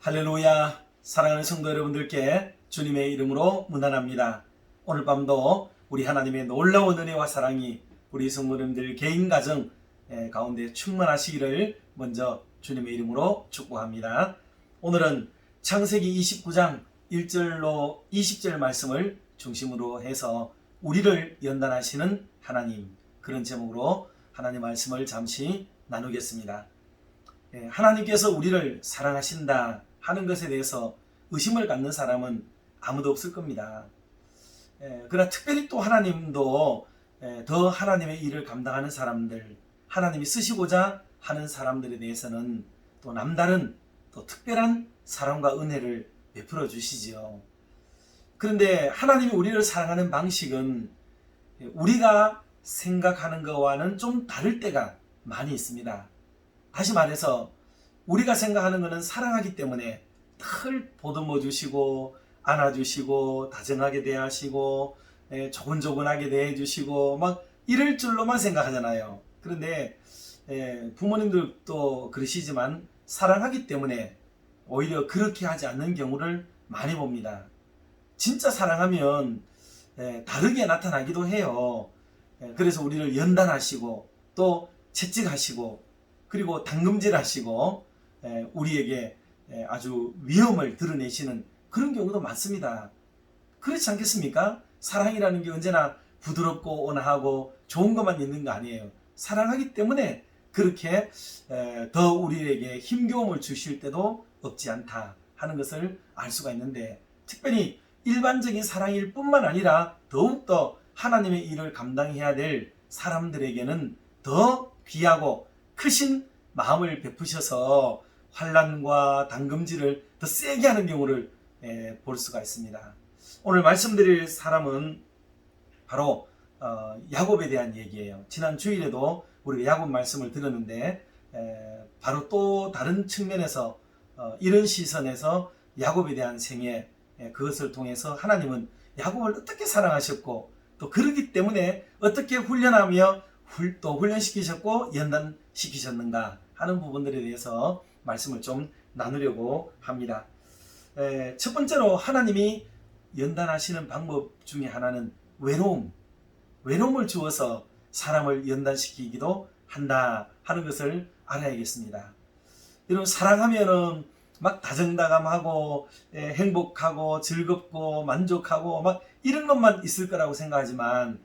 할렐루야. 사랑하는 성도 여러분들께 주님의 이름으로 문안합니다. 오늘 밤도 우리 하나님의 놀라운 은혜와 사랑이 우리 성도님들 개인 가정 가운데 충만하시기를 먼저 주님의 이름으로 축복합니다. 오늘은 창세기 29장 1절로 20절 말씀을 중심으로 해서 우리를 연단하시는 하나님, 그런 제목으로 하나님 말씀을 잠시 나누겠습니다. 하나님께서 우리를 사랑하신다 하는 것에 대해서 의심을 갖는 사람은 아무도 없을 겁니다. 그러나 특별히 또 하나님도 더 하나님의 일을 감당하는 사람들, 하나님이 쓰시고자 하는 사람들에 대해서는 또 남다른 또 특별한 사랑과 은혜를 베풀어 주시지요. 그런데 하나님이 우리를 사랑하는 방식은 우리가 생각하는 것과는 좀 다를 때가 많이 있습니다. 다시 말해서 우리가 생각하는 것은 사랑하기 때문에 늘 보듬어 주시고 안아주시고 다정하게 대하시고 조근조근하게 대해주시고 막 이럴 줄로만 생각하잖아요. 그런데 부모님들도 그러시지만 사랑하기 때문에 오히려 그렇게 하지 않는 경우를 많이 봅니다. 진짜 사랑하면 다르게 나타나기도 해요. 그래서 우리를 연단하시고 또 채찍하시고 그리고 당금질하시고 우리에게 아주 위험을 드러내시는 그런 경우도 많습니다. 그렇지 않겠습니까? 사랑이라는 게 언제나 부드럽고 온화하고 좋은 것만 있는 거 아니에요. 사랑하기 때문에 그렇게 더 우리에게 힘겨움을 주실 때도 없지 않다 하는 것을 알 수가 있는데, 특별히 일반적인 사랑일 뿐만 아니라 더욱더 하나님의 일을 감당해야 될 사람들에게는 더 귀하고 크신 마음을 베푸셔서 환난과 당금질을 더 세게 하는 경우를 볼 수가 있습니다. 오늘 말씀드릴 사람은 바로 야곱에 대한 얘기예요. 지난 주일에도 우리가 야곱 말씀을 들었는데 바로 또 다른 측면에서 이런 시선에서 야곱에 대한 생애, 그것을 통해서 하나님은 야곱을 어떻게 사랑하셨고 또 그러기 때문에 어떻게 훈련하며 또 훈련시키셨고 연단시키셨는가 하는 부분들에 대해서 말씀을 좀 나누려고 합니다. 첫 번째로 하나님이 연단하시는 방법 중에 하나는 외로움을 주어서 사람을 연단시키기도 한다 하는 것을 알아야겠습니다. 여러분, 사랑하면은 막 다정다감하고 행복하고 즐겁고 만족하고 막 이런 것만 있을 거라고 생각하지만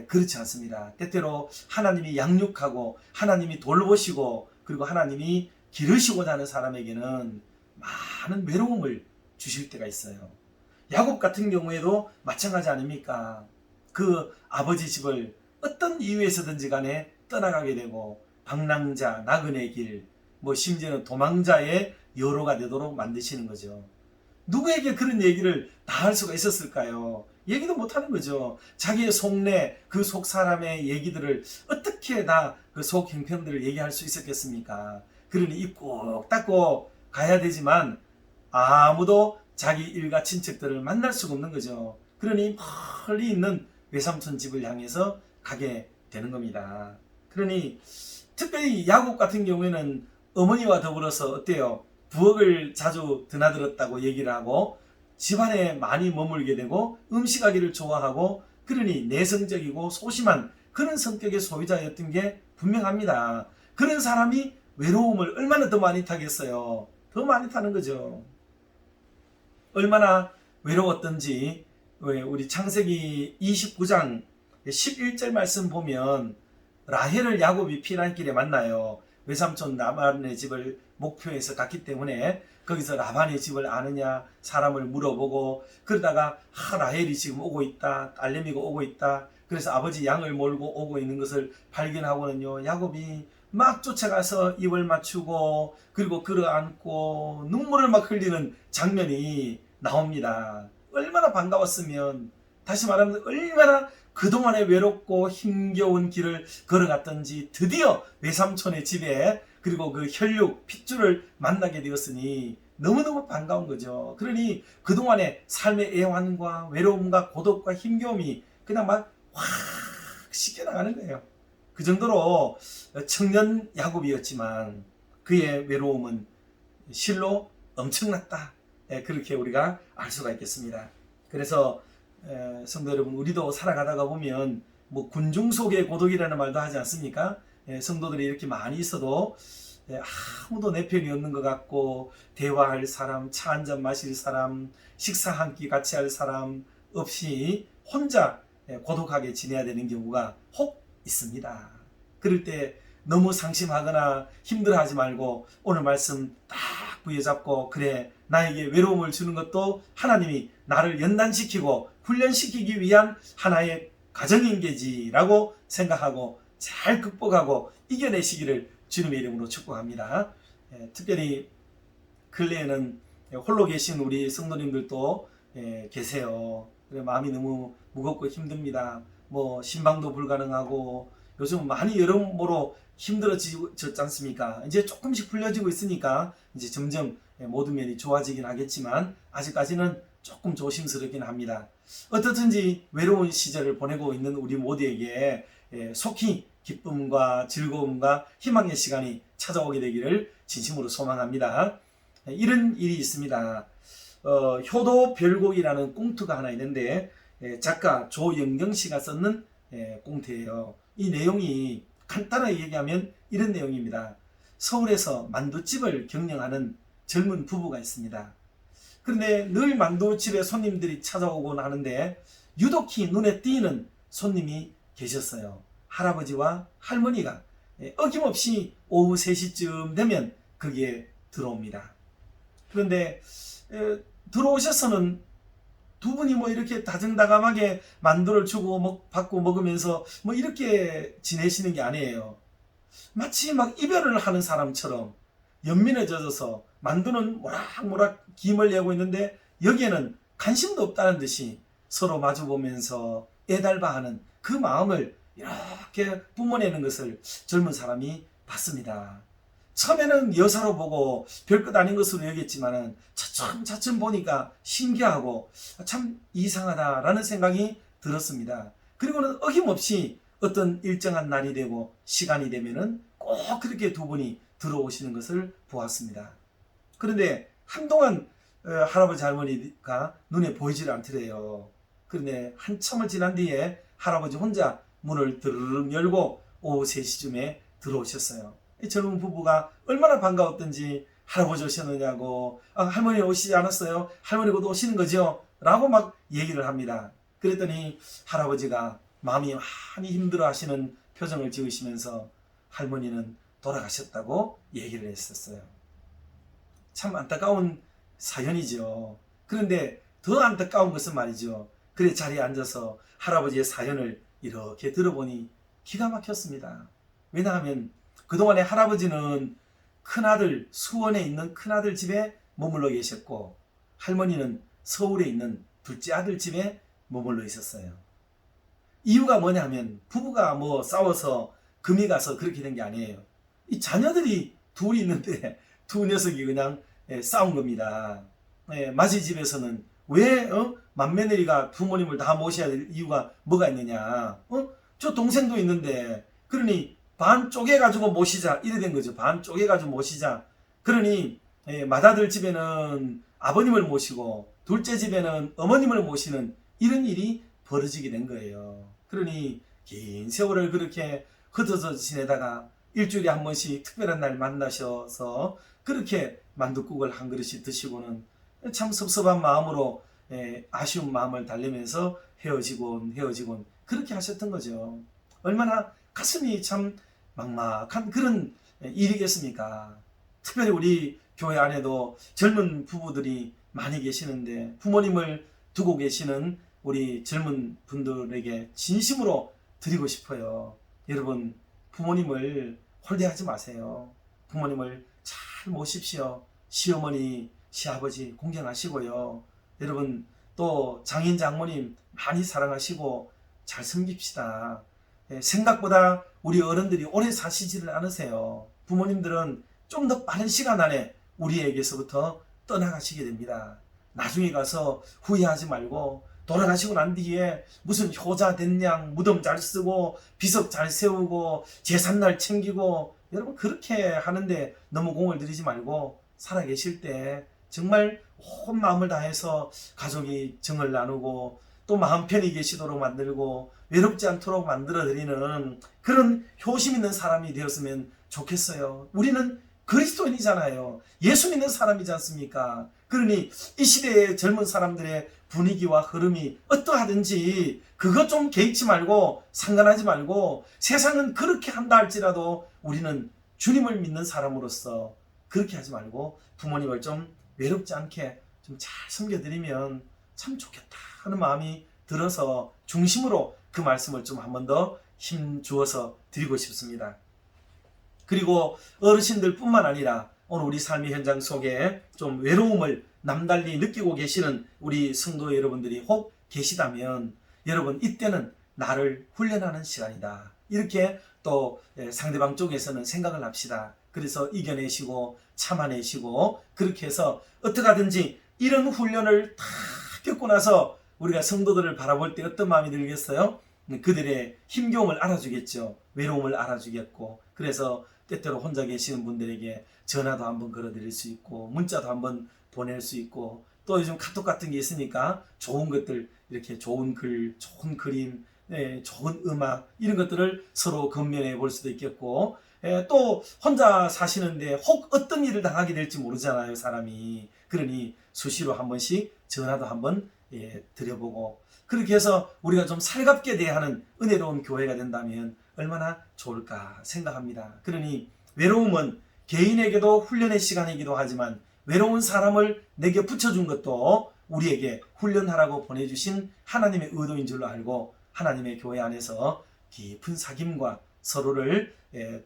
그렇지 않습니다. 때때로 하나님이 양육하고 하나님이 돌보시고 그리고 하나님이 기르시고자 하는 사람에게는 많은 외로움을 주실 때가 있어요. 야곱 같은 경우에도 마찬가지 아닙니까? 그 아버지 집을 어떤 이유에서든지 간에 떠나가게 되고 방랑자, 나그네 길, 심지어는 도망자의 여로가 되도록 만드시는 거죠. 누구에게 그런 얘기를 다 할 수가 있었을까요? 얘기도 못하는 거죠. 자기의 속내, 그 속 사람의 얘기들을 어떻게 다 그 속 형편들을 얘기할 수 있었겠습니까? 그러니 입 꼭 닫고 가야 되지만 아무도 자기 일가 친척들을 만날 수가 없는 거죠. 그러니 멀리 있는 외삼촌 집을 향해서 가게 되는 겁니다. 그러니 특별히 야곱 같은 경우에는 어머니와 더불어서 어때요? 부엌을 자주 드나들었다고 얘기를 하고 집안에 많이 머물게 되고 음식하기를 좋아하고, 그러니 내성적이고 소심한 그런 성격의 소유자였던 게 분명합니다. 그런 사람이 외로움을 얼마나 더 많이 타겠어요. 더 많이 타는 거죠. 얼마나 외로웠던지 우리 창세기 29장 11절 말씀 보면 라헬을 야곱이 피난길에 만나요. 외삼촌 라반의 집을 목표해서 갔기 때문에 거기서 라반의 집을 아느냐 사람을 물어보고, 그러다가 라헬이 지금 오고 있다, 딸내미가 오고 있다, 그래서 아버지 양을 몰고 오고 있는 것을 발견하고는요, 야곱이 막 쫓아가서 입을 맞추고 그리고 끌어안고 눈물을 막 흘리는 장면이 나옵니다. 얼마나 반가웠으면, 다시 말하면 얼마나 그동안에 외롭고 힘겨운 길을 걸어갔던지 드디어 외삼촌의 집에 그리고 그 혈육 핏줄을 만나게 되었으니 너무너무 반가운 거죠. 그러니 그동안의 삶의 애환과 외로움과 고독과 힘겨움이 그냥 막 확 씻겨나가는 거예요. 그 정도로 청년 야곱이었지만 그의 외로움은 실로 엄청났다. 그렇게 우리가 알 수가 있겠습니다. 그래서 성도 여러분, 우리도 살아가다가 보면 뭐 군중 속의 고독이라는 말도 하지 않습니까? 성도들이 이렇게 많이 있어도 아무도 내 편이 없는 것 같고, 대화할 사람, 차 한잔 마실 사람, 식사 한 끼 같이 할 사람 없이 혼자 고독하게 지내야 되는 경우가 혹 있습니다. 그럴 때 너무 상심하거나 힘들어하지 말고 오늘 말씀 딱 부여잡고, 그래, 나에게 외로움을 주는 것도 하나님이 나를 연단시키고 훈련시키기 위한 하나의 가정인 게지라고 생각하고 잘 극복하고 이겨내시기를 주님의 이름으로 축복합니다. 특별히 근래에는 홀로 계신 우리 성도님들도 계세요. 그래, 마음이 너무 무겁고 힘듭니다. 뭐 신방도 불가능하고 요즘 많이 여러모로 힘들어졌지 않습니까? 이제 조금씩 풀려지고 있으니까 이제 점점 모든 면이 좋아지긴 하겠지만 아직까지는 조금 조심스럽긴 합니다. 어떻든지 외로운 시절을 보내고 있는 우리 모두에게 속히 기쁨과 즐거움과 희망의 시간이 찾아오게 되기를 진심으로 소망합니다. 이런 일이 있습니다. 효도 별곡이라는 꽁트가 하나 있는데 작가 조영경 씨가 썼는 꽁트예요. 이 내용이 간단하게 얘기하면 이런 내용입니다. 서울에서 만두집을 경영하는 젊은 부부가 있습니다. 그런데 늘 만두집에 손님들이 찾아오곤 하는데 유독히 눈에 띄는 손님이 계셨어요. 할아버지와 할머니가 어김없이 오후 3시쯤 되면 거기에 들어옵니다. 그런데 들어오셔서는 두 분이 뭐 이렇게 다정다감하게 만두를 주고 받고 먹으면서 뭐 이렇게 지내시는 게 아니에요. 마치 막 이별을 하는 사람처럼 연민에 젖어서 만두는 모락모락 김을 내고 있는데 여기에는 관심도 없다는 듯이 서로 마주보면서 애달바하는 그 마음을 이렇게 뿜어내는 것을 젊은 사람이 봤습니다. 처음에는 여사로 보고 별것 아닌 것으로 여겼지만은 차츰차츰 보니까 신기하고 참 이상하다라는 생각이 들었습니다. 그리고는 어김없이 어떤 일정한 날이 되고 시간이 되면은 꼭 그렇게 두 분이 들어오시는 것을 보았습니다. 그런데 한동안 할아버지 할머니가 눈에 보이질 않더래요. 그런데 한참을 지난 뒤에 할아버지 혼자 문을 드르륵 열고 오후 3시쯤에 들어오셨어요. 젊은 부부가 얼마나 반가웠던지 할아버지 오셨느냐고, 할머니 오시지 않았어요? 할머니 곧 오시는 거죠? 라고 막 얘기를 합니다. 그랬더니 할아버지가 마음이 많이 힘들어 하시는 표정을 지으시면서 할머니는 돌아가셨다고 얘기를 했었어요. 참 안타까운 사연이죠. 그런데 더 안타까운 것은 말이죠. 그래 자리에 앉아서 할아버지의 사연을 이렇게 들어보니 기가 막혔습니다. 왜냐하면 그동안에 할아버지는 큰아들, 수원에 있는 큰아들 집에 머물러 계셨고 할머니는 서울에 있는 둘째 아들 집에 머물러 있었어요. 이유가 뭐냐면 부부가 뭐 싸워서 금이 가서 그렇게 된 게 아니에요. 이 자녀들이 둘이 있는데 두 녀석이 그냥 싸운 겁니다. 마지 집에서는 왜 맏며느리가 부모님을 다 모셔야 될 이유가 뭐가 있느냐? 저 동생도 있는데 그러니 반 쪼개가지고 모시자 이래 된 거죠. 반 쪼개가지고 모시자. 그러니 맏아들 집에는 아버님을 모시고 둘째 집에는 어머님을 모시는 이런 일이 벌어지게 된 거예요. 그러니 긴 세월을 그렇게 흩어져 지내다가 일주일에 한 번씩 특별한 날 만나셔서 그렇게 만둣국을 한 그릇씩 드시고는 참 섭섭한 마음으로 아쉬운 마음을 달래면서 헤어지곤 그렇게 하셨던 거죠. 얼마나 가슴이 참 막막한 그런 일이겠습니까? 특별히 우리 교회 안에도 젊은 부부들이 많이 계시는데 부모님을 두고 계시는 우리 젊은 분들에게 진심으로 드리고 싶어요. 여러분, 부모님을 홀대하지 마세요. 부모님을 잘 모십시오. 시어머니, 시아버지 공경하시고요. 여러분, 또 장인 장모님 많이 사랑하시고 잘 섬깁시다. 생각보다 우리 어른들이 오래 사시지를 않으세요. 부모님들은 좀 더 빠른 시간 안에 우리에게서부터 떠나가시게 됩니다. 나중에 가서 후회하지 말고 돌아가시고 난 뒤에 무슨 효자 된양 무덤 잘 쓰고 비석 잘 세우고 제삿날 챙기고 여러분 그렇게 하는데 너무 공을 들이지 말고 살아계실 때 정말 온 마음을 다해서 가족이 정을 나누고 또 마음 편히 계시도록 만들고 외롭지 않도록 만들어드리는 그런 효심 있는 사람이 되었으면 좋겠어요. 우리는 그리스도인이잖아요. 예수 믿는 사람이지 않습니까? 그러니 이 시대의 젊은 사람들의 분위기와 흐름이 어떠하든지 그것 좀 개의치 말고 상관하지 말고, 세상은 그렇게 한다 할지라도 우리는 주님을 믿는 사람으로서 그렇게 하지 말고 부모님을 좀 외롭지 않게 좀 잘 섬겨드리면 참 좋겠다 하는 마음이 들어서 중심으로 그 말씀을 좀 한 번 더 힘 주어서 드리고 싶습니다. 그리고 어르신들 뿐만 아니라 오늘 우리 삶의 현장 속에 좀 외로움을 남달리 느끼고 계시는 우리 성도 여러분들이 혹 계시다면, 여러분 이때는 나를 훈련하는 시간이다, 이렇게 또 상대방 쪽에서는 생각을 합시다. 그래서 이겨내시고 참아내시고, 그렇게 해서 어떻게 하든지 이런 훈련을 다 겪고 나서 우리가 성도들을 바라볼 때 어떤 마음이 들겠어요? 그들의 힘겨움을 알아주겠죠. 외로움을 알아주겠고, 그래서 때때로 혼자 계시는 분들에게 전화도 한번 걸어드릴 수 있고, 문자도 한번 보낼 수 있고, 또 요즘 카톡 같은 게 있으니까 좋은 것들, 이렇게 좋은 글, 좋은 그림, 좋은 음악, 이런 것들을 서로 건면해 볼 수도 있겠고, 또 혼자 사시는데 혹 어떤 일을 당하게 될지 모르잖아요, 사람이. 그러니 수시로 한 번씩 전화도 한번 드려보고, 그렇게 해서 우리가 좀 살갑게 대하는 은혜로운 교회가 된다면 얼마나 좋을까 생각합니다. 그러니 외로움은 개인에게도 훈련의 시간이기도 하지만, 외로운 사람을 내게 붙여준 것도 우리에게 훈련하라고 보내주신 하나님의 의도인 줄로 알고, 하나님의 교회 안에서 깊은 사귐과 서로를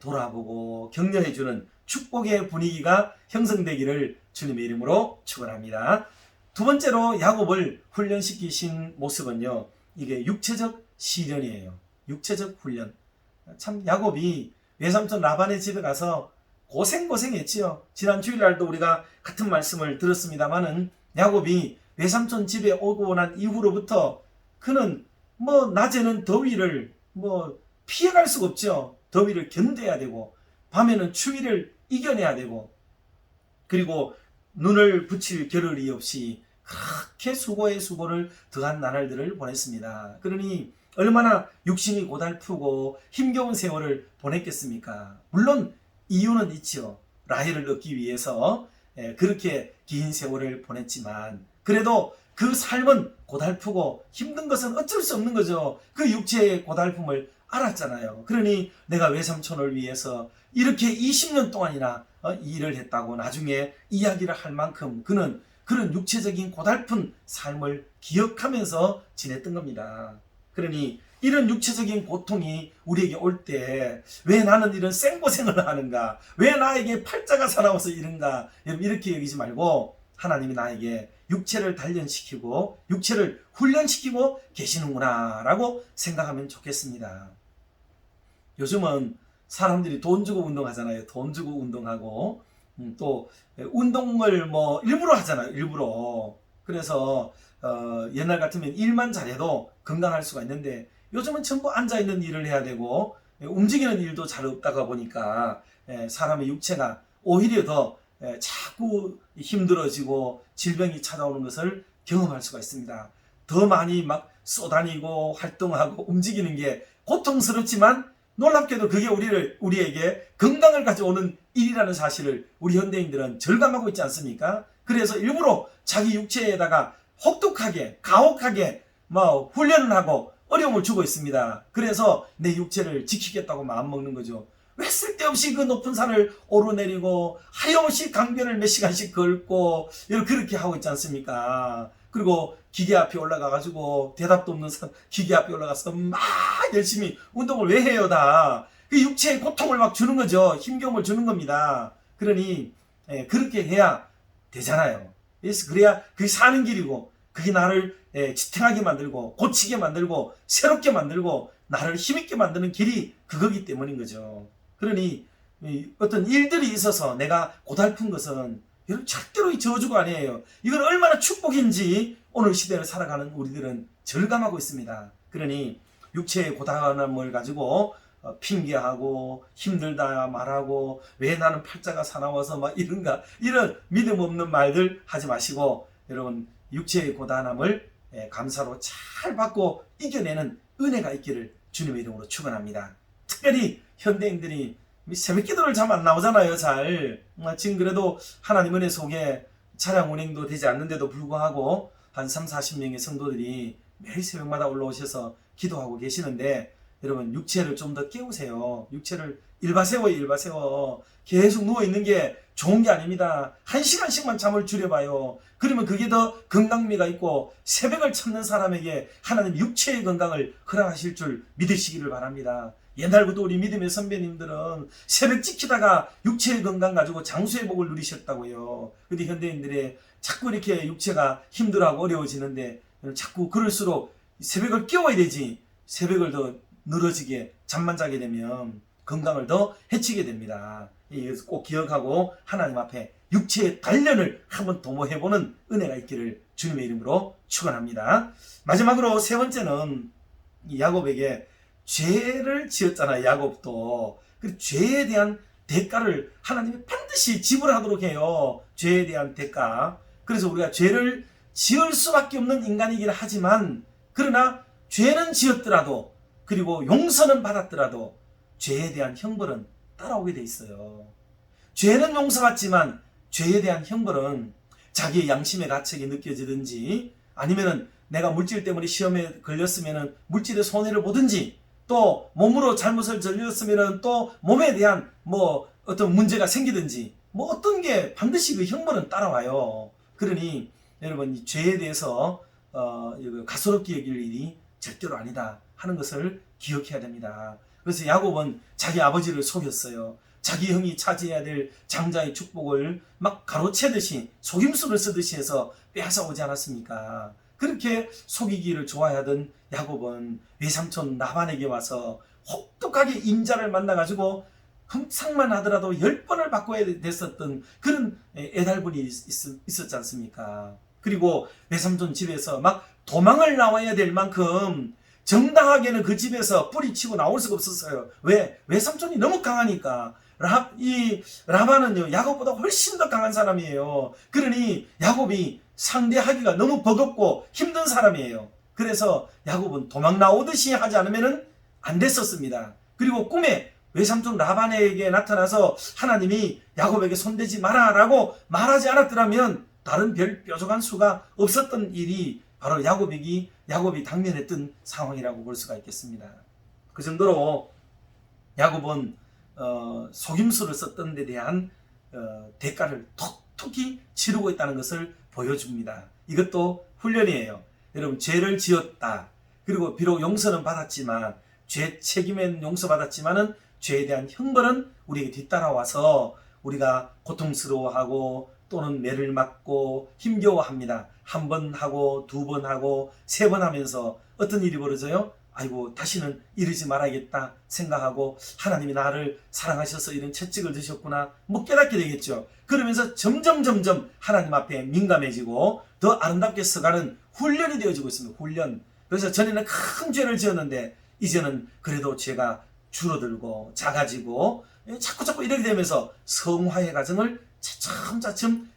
돌아보고 격려해주는 축복의 분위기가 형성되기를 주님의 이름으로 축원합니다. 두 번째로 야곱을 훈련시키신 모습은요, 이게 육체적 시련이에요. 육체적 훈련. 참 야곱이 외삼촌 라반의 집에 가서 고생했지요. 지난 주일날도 우리가 같은 말씀을 들었습니다마는, 야곱이 외삼촌 집에 오고 난 이후로부터 그는 낮에는 더위를 피해갈 수가 없죠. 더위를 견뎌야 되고, 밤에는 추위를 이겨내야 되고, 그리고 눈을 붙일 겨를이 없이 그렇게 수고의 수고를 더한 나날들을 보냈습니다. 그러니 얼마나 육신이 고달프고 힘겨운 세월을 보냈겠습니까? 물론 이유는 있죠. 라헬을 얻기 위해서 그렇게 긴 세월을 보냈지만, 그래도 그 삶은 고달프고 힘든 것은 어쩔 수 없는 거죠. 그 육체의 고달픔을 알았잖아요. 그러니 내가 외삼촌을 위해서 이렇게 20년 동안이나 일을 했다고 나중에 이야기를 할 만큼 그는 그런 육체적인 고달픈 삶을 기억하면서 지냈던 겁니다. 그러니 이런 육체적인 고통이 우리에게 올 때 왜 나는 이런 생고생을 하는가, 왜 나에게 팔자가 살아와서 이런가, 이렇게 여기지 말고 하나님이 나에게 육체를 단련시키고 육체를 훈련시키고 계시는구나 라고 생각하면 좋겠습니다. 요즘은 사람들이 돈 주고 운동하잖아요. 돈 주고 운동하고 또 운동을 일부러 하잖아요. 일부러. 그래서 옛날 같으면 일만 잘해도 건강할 수가 있는데, 요즘은 전부 앉아있는 일을 해야 되고 움직이는 일도 잘 없다가 보니까 사람의 육체가 오히려 더 자꾸 힘들어지고 질병이 찾아오는 것을 경험할 수가 있습니다. 더 많이 막 쏘다니고 활동하고 움직이는 게 고통스럽지만, 놀랍게도 그게 우리에게 건강을 가져오는 일이라는 사실을 우리 현대인들은 절감하고 있지 않습니까? 그래서 일부러 자기 육체에다가 혹독하게 가혹하게 훈련을 하고 어려움을 주고 있습니다. 그래서 내 육체를 지키겠다고 마음먹는 거죠. 왜 쓸데없이 그 높은 산을 오르내리고 하염없이 강변을 몇 시간씩 걷고 그렇게 하고 있지 않습니까? 그리고 기계 앞에 올라가가지고 대답도 없는 기계 앞에 올라가서 막 열심히 운동을 왜 해요? 다 그 육체의 고통을 막 주는 거죠. 힘겨움을 주는 겁니다. 그러니 그렇게 해야 되잖아요. 그래서 그래야 그게 사는 길이고, 그게 나를 지탱하게 만들고 고치게 만들고 새롭게 만들고 나를 힘있게 만드는 길이 그거기 때문인 거죠. 그러니 어떤 일들이 있어서 내가 고달픈 것은 여러분 절대로 이 저주가 아니에요. 이건 얼마나 축복인지 오늘 시대를 살아가는 우리들은 절감하고 있습니다. 그러니 육체의 고단함을 가지고 핑계하고 힘들다 말하고 왜 나는 팔자가 사나워서 막 이런 믿음 없는 말들 하지 마시고 여러분 육체의 고단함을 감사로 잘 받고 이겨내는 은혜가 있기를 주님의 이름으로 축원합니다. 특별히 현대인들이 새벽 기도를 잘 안 나오잖아요. 잘 지금 그래도 하나님 은혜 속에 차량 운행도 되지 않는데도 불구하고 한 30-40명의 성도들이 매일 새벽마다 올라오셔서 기도하고 계시는데 여러분 육체를 좀 더 깨우세요. 육체를 일바세워 계속 누워있는 게 좋은 게 아닙니다. 1시간씩만 잠을 줄여봐요. 그러면 그게 더 건강미가 있고 새벽을 찾는 사람에게 하나님 육체의 건강을 허락하실 줄 믿으시기를 바랍니다. 옛날부터 우리 믿음의 선배님들은 새벽 지키다가 육체의 건강 가지고 장수의 복을 누리셨다고요. 근데 현대인들의 자꾸 이렇게 육체가 힘들어하고 어려워지는데 자꾸 그럴수록 새벽을 깨워야 되지 새벽을 더 늘어지게 잠만 자게 되면 건강을 더 해치게 됩니다. 이것을 꼭 기억하고 하나님 앞에 육체의 단련을 한번 도모해보는 은혜가 있기를 주님의 이름으로 축원합니다. 마지막으로 세 번째는 야곱에게 죄를 지었잖아요. 야곱도. 그 죄에 대한 대가를 하나님이 반드시 지불하도록 해요. 죄에 대한 대가. 그래서 우리가 죄를 지을 수밖에 없는 인간이긴 하지만 그러나 죄는 지었더라도 그리고 용서는 받았더라도 죄에 대한 형벌은 따라오게 돼 있어요. 죄는 용서받지만 죄에 대한 형벌은 자기의 양심의 가책이 느껴지든지 아니면은 내가 물질 때문에 시험에 걸렸으면은 물질의 손해를 보든지 또 몸으로 잘못을 저질렀으면은 또 몸에 대한 뭐 어떤 문제가 생기든지 뭐 어떤 게 반드시 그 형벌은 따라와요. 그러니 여러분 이 죄에 대해서 가소롭게 여길 일이 절대로 아니다 하는 것을 기억해야 됩니다. 그래서 야곱은 자기 아버지를 속였어요. 자기 형이 차지해야 될 장자의 축복을 막 가로채듯이 속임수를 쓰듯이 해서 빼앗아오지 않았습니까? 그렇게 속이기를 좋아하던 야곱은 외삼촌 라반에게 와서 혹독하게 임자를 만나가지고 흠상만 하더라도 10번을 바꿔야 됐었던 그런 애달분이 있었지 않습니까? 그리고 외삼촌 집에서 막 도망을 나와야 될 만큼 정당하게는 그 집에서 뿌리치고 나올 수가 없었어요. 왜? 외삼촌이 너무 강하니까. 이 라반은요 야곱보다 훨씬 더 강한 사람이에요. 그러니 야곱이 상대하기가 너무 버겁고 힘든 사람이에요. 그래서 야곱은 도망 나오듯이 하지 않으면 안 됐었습니다. 그리고 꿈에 외삼촌 라반에게 나타나서 하나님이 야곱에게 손대지 마라 라고 말하지 않았더라면 다른 별 뾰족한 수가 없었던 일이 바로 야곱이 당면했던 상황이라고 볼 수가 있겠습니다. 그 정도로 야곱은 속임수를 썼던 데 대한 대가를 톡톡히 치르고 있다는 것을 보여줍니다. 이것도 훈련이에요. 여러분 죄를 지었다. 그리고 비록 용서는 받았지만 죄 책임은 용서받았지만은 죄에 대한 형벌은 우리에게 뒤따라와서 우리가 고통스러워하고 또는 매를 맞고 힘겨워합니다. 한 번 하고 두 번 하고 세 번 하면서 어떤 일이 벌어져요? 아이고 다시는 이러지 말아야겠다 생각하고 하나님이 나를 사랑하셔서 이런 채찍을 드셨구나 뭐 깨닫게 되겠죠. 그러면서 점점 하나님 앞에 민감해지고 더 아름답게 서가는 훈련이 되어지고 있습니다. 훈련. 그래서 전에는 큰 죄를 지었는데 이제는 그래도 죄가 줄어들고 작아지고 자꾸 이렇게 되면서 성화의 과정을 차츰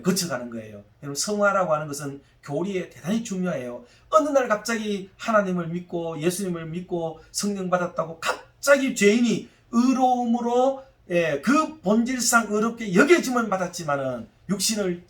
거쳐가는 거예요. 여러분 성화라고 하는 것은 교리에 대단히 중요해요. 어느 날 갑자기 하나님을 믿고 예수님을 믿고 성령 받았다고 갑자기 죄인이 의로움으로 그 본질상 의롭게 여겨짐을 받았지만은 육신을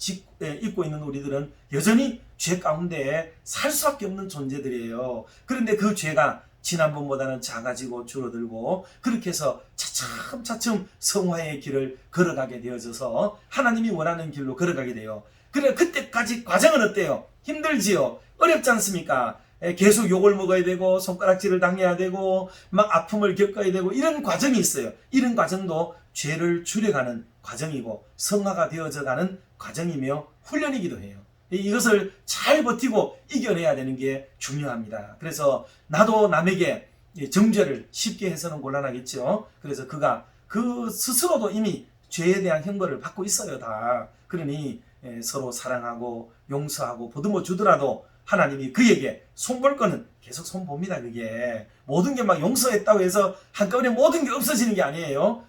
입고 있는 우리들은 여전히 죄 가운데 살 수밖에 없는 존재들이에요. 그런데 그 죄가 지난번보다는 작아지고 줄어들고 그렇게 해서 차츰 성화의 길을 걸어가게 되어져서 하나님이 원하는 길로 걸어가게 돼요. 그래 그때까지 과정은 어때요? 힘들지요? 어렵지 않습니까? 계속 욕을 먹어야 되고 손가락질을 당해야 되고 막 아픔을 겪어야 되고 이런 과정이 있어요. 이런 과정도 죄를 줄여가는 과정이고 성화가 되어져가는 과정이며 훈련이기도 해요. 이것을 잘 버티고 이겨내야 되는 게 중요합니다. 그래서 나도 남에게 정죄를 쉽게 해서는 곤란하겠죠. 그래서 그가 그 스스로도 이미 죄에 대한 형벌을 받고 있어요. 다. 그러니 서로 사랑하고 용서하고 보듬어 주더라도 하나님이 그에게 손볼 거는 계속 손봅니다. 그게 모든 게 막 용서했다고 해서 한꺼번에 모든 게 없어지는 게 아니에요.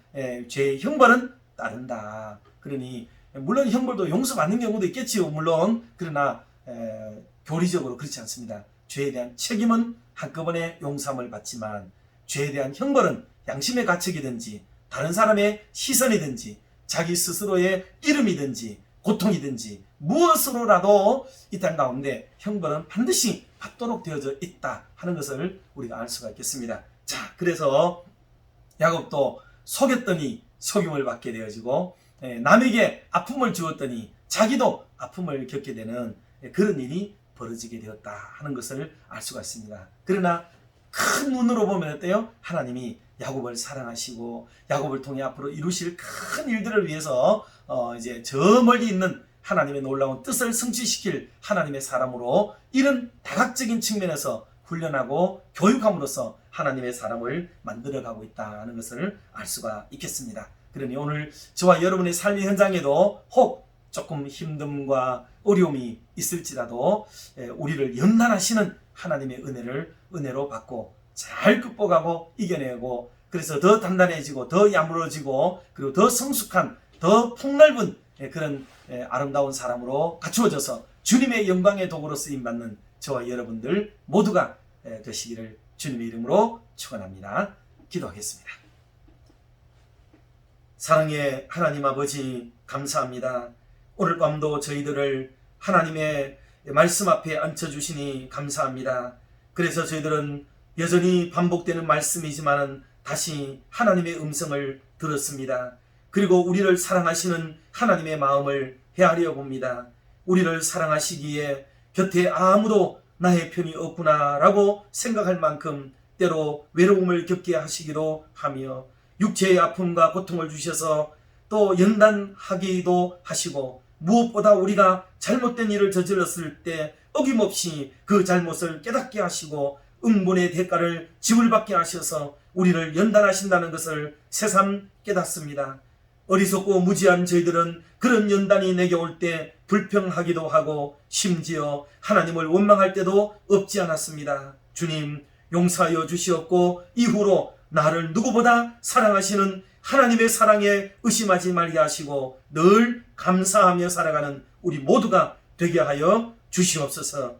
죄의 형벌은 따른다. 그러니 물론 형벌도 용서받는 경우도 있겠지요. 물론 그러나 교리적으로 그렇지 않습니다. 죄에 대한 책임은 한꺼번에 용서함을 받지만 죄에 대한 형벌은 양심의 가책이든지 다른 사람의 시선이든지 자기 스스로의 이름이든지 고통이든지 무엇으로라도 이 땅 가운데 형벌은 반드시 받도록 되어져 있다 하는 것을 우리가 알 수가 있겠습니다. 자, 그래서 야곱도 속였더니 속임을 받게 되어지고 남에게 아픔을 주었더니 자기도 아픔을 겪게 되는 그런 일이 벌어지게 되었다 하는 것을 알 수가 있습니다. 그러나 큰 눈으로 보면 어때요? 하나님이 야곱을 사랑하시고 야곱을 통해 앞으로 이루실 큰 일들을 위해서 이제 저 멀리 있는 하나님의 놀라운 뜻을 성취시킬 하나님의 사람으로 이런 다각적인 측면에서 훈련하고 교육함으로써 하나님의 사람을 만들어가고 있다는 것을 알 수가 있겠습니다. 그러니 오늘 저와 여러분의 삶의 현장에도 혹 조금 힘듦과 어려움이 있을지라도 우리를 연단하시는 하나님의 은혜로 받고 잘 극복하고 이겨내고 그래서 더 단단해지고 더 야무러지고 그리고 더 성숙한 더 폭넓은 그런 아름다운 사람으로 갖추어져서 주님의 영광의 도구로 쓰임받는 저와 여러분들 모두가 되시기를 주님의 이름으로 축원합니다. 기도하겠습니다. 사랑의 하나님 아버지 감사합니다. 오늘 밤도 저희들을 하나님의 말씀 앞에 앉혀주시니 감사합니다. 그래서 저희들은 여전히 반복되는 말씀이지만 다시 하나님의 음성을 들었습니다. 그리고 우리를 사랑하시는 하나님의 마음을 헤아려 봅니다. 우리를 사랑하시기에 곁에 아무도 나의 편이 없구나라고 생각할 만큼 때로 외로움을 겪게 하시기도 하며 육체의 아픔과 고통을 주셔서 또 연단하기도 하시고 무엇보다 우리가 잘못된 일을 저질렀을 때 어김없이 그 잘못을 깨닫게 하시고 응분의 대가를 지불받게 하셔서 우리를 연단하신다는 것을 새삼 깨닫습니다. 어리석고 무지한 저희들은 그런 연단이 내게 올 때 불평하기도 하고 심지어 하나님을 원망할 때도 없지 않았습니다. 주님 용서하여 주시옵고 이후로 나를 누구보다 사랑하시는 하나님의 사랑에 의심하지 말게 하시고 늘 감사하며 살아가는 우리 모두가 되게 하여 주시옵소서.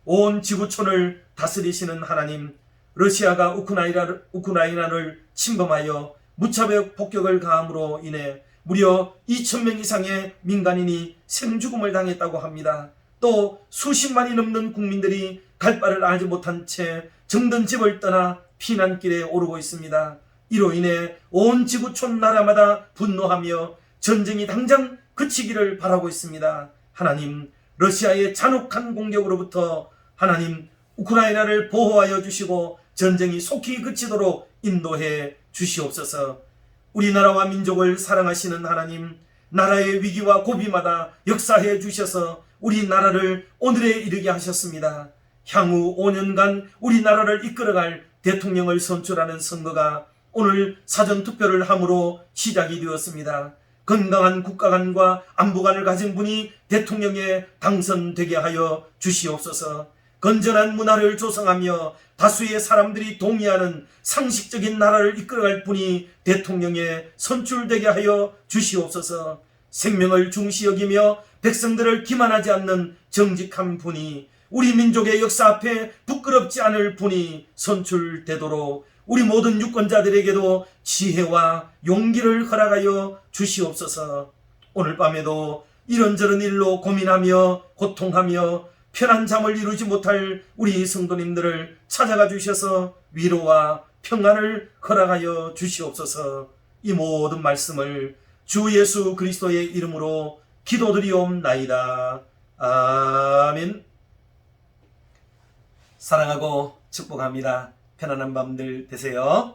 온 지구촌을 다스리시는 하나님, 러시아가 우크라이나를 침범하여 무차별 폭격을 가함으로 인해 무려 2,000명 이상의 민간인이 생죽음을 당했다고 합니다. 또 수십만이 넘는 국민들이 갈 바를 알지 못한 채 정든 집을 떠나 피난길에 오르고 있습니다. 이로 인해 온 지구촌 나라마다 분노하며 전쟁이 당장 그치기를 바라고 있습니다. 하나님, 러시아의 잔혹한 공격으로부터 하나님 우크라이나를 보호하여 주시고 전쟁이 속히 그치도록 인도해 주시옵소서. 우리나라와 민족을 사랑하시는 하나님, 나라의 위기와 고비마다 역사해 주셔서 우리나라를 오늘에 이르게 하셨습니다. 향후 5년간 우리나라를 이끌어갈 대통령을 선출하는 선거가 오늘 사전투표를 함으로 시작이 되었습니다. 건강한 국가관과 안보관을 가진 분이 대통령에 당선되게 하여 주시옵소서. 건전한 문화를 조성하며 다수의 사람들이 동의하는 상식적인 나라를 이끌어갈 분이 대통령에 선출되게 하여 주시옵소서. 생명을 중시 여기며 백성들을 기만하지 않는 정직한 분이 우리 민족의 역사 앞에 부끄럽지 않을 분이 선출되도록 우리 모든 유권자들에게도 지혜와 용기를 허락하여 주시옵소서. 오늘 밤에도 이런저런 일로 고민하며 고통하며 편한 잠을 이루지 못할 우리 성도님들을 찾아가 주셔서 위로와 평안을 허락하여 주시옵소서. 이 모든 말씀을 주 예수 그리스도의 이름으로 기도드리옵나이다. 아멘. 사랑하고 축복합니다. 편안한 밤들 되세요.